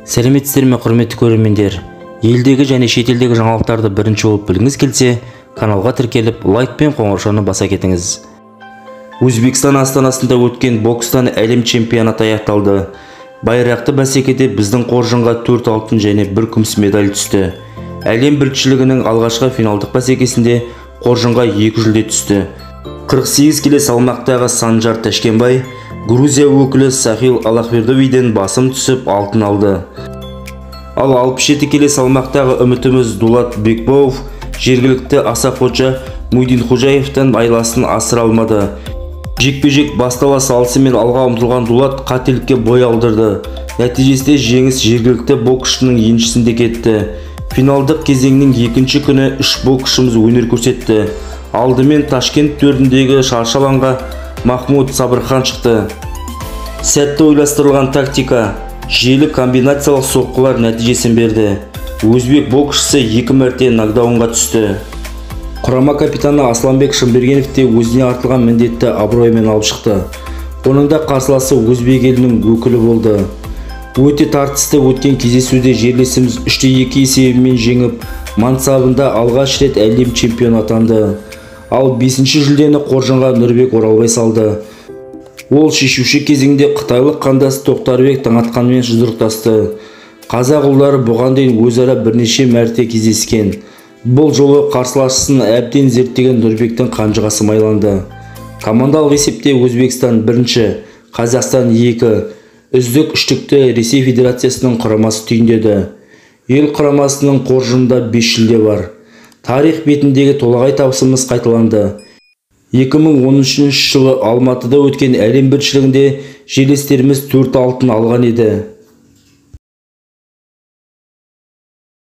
Сәлеметсіздер ме, құрметті көрермендер? Елдегі және шетелдегі жаңалықтарды бірінші болып білгіңіз келсе, каналға тіркеліп, лайк пен қоңыраушаны баса кетіңіз. Өзбекстан астанасында өткен бокстан әлем чемпионаты аяқталды. Байрақты бәсекеде біздің қоржынға 4 алтын және 1 күміс медаль түсті. Әлем біріншілігінің алғашқы финалдық бәсекесінде қоржынға 2 жүлде түсті. 48 келі салмақтағы Санжар Ташкенбай Грузия өкілі Сахил Аллахвердовиден басым түсіп алтын алды. Ал 67 келі салмақтағы үмітіміз Дулат Бекбауов жергілікті Асақожа Муйдинхожаевтан айласын асыра алмады. Жекпе-жек бастала салысымен алға ұмтылған Дулат қателікке бой алдырды. Нәтижесінде жеңіс жергілікті боксшының еншісінде кетті. Финалдық кезеңнің екінші күні 3 боксшымыз өнер көрсетті. Алдымен Ташкент төріндегі шаршы алаңға Махмуд Сабырхан шықты. Сәтті ойластырылған тактика, желі комбинациялық соққылар нәтижесін берді. Өзбек боксшысы 2 мәрте нокдаунға түсті. Құрама капитаны Асланбек Шымбергенов те өзіне артылған міндетті абыроймен алып шықты. Оның да қарсыласы өзбек елінің өкілі болды. Өте тартысты өткен кездесуде жерлесіміз 3-2 есебімен жеңіп, мансабында алғаш рет әлем чемпионы атанды. Ал 5-ші жүлдені қоржынға Нұрбек Оралбай салды. Ол шешуші кезеңде қытайлық қандасы Тоқтарбек Таңатқанмен жұдырықтасты. Қазақ ұлдары бұған дейін өзара бірнеше мәрте кездескен. Бұл жолы қарсыласшысын әбден зерттеген Нұрбектің қанжығасы майланды. Командалық есепте Өзбекстан 1, Қазақстан 2, үздік үштікті Ресей Федерациясының құрамасы түйіндеді. Ел құрамасының қоржынында 5 жүлде бар. Тарих бетіндегі толағай табысымыз қайталанды. 2013 жылы Алматыда өткен әлем біріншілігінде жерлестеріміз 4 алтын алған еді.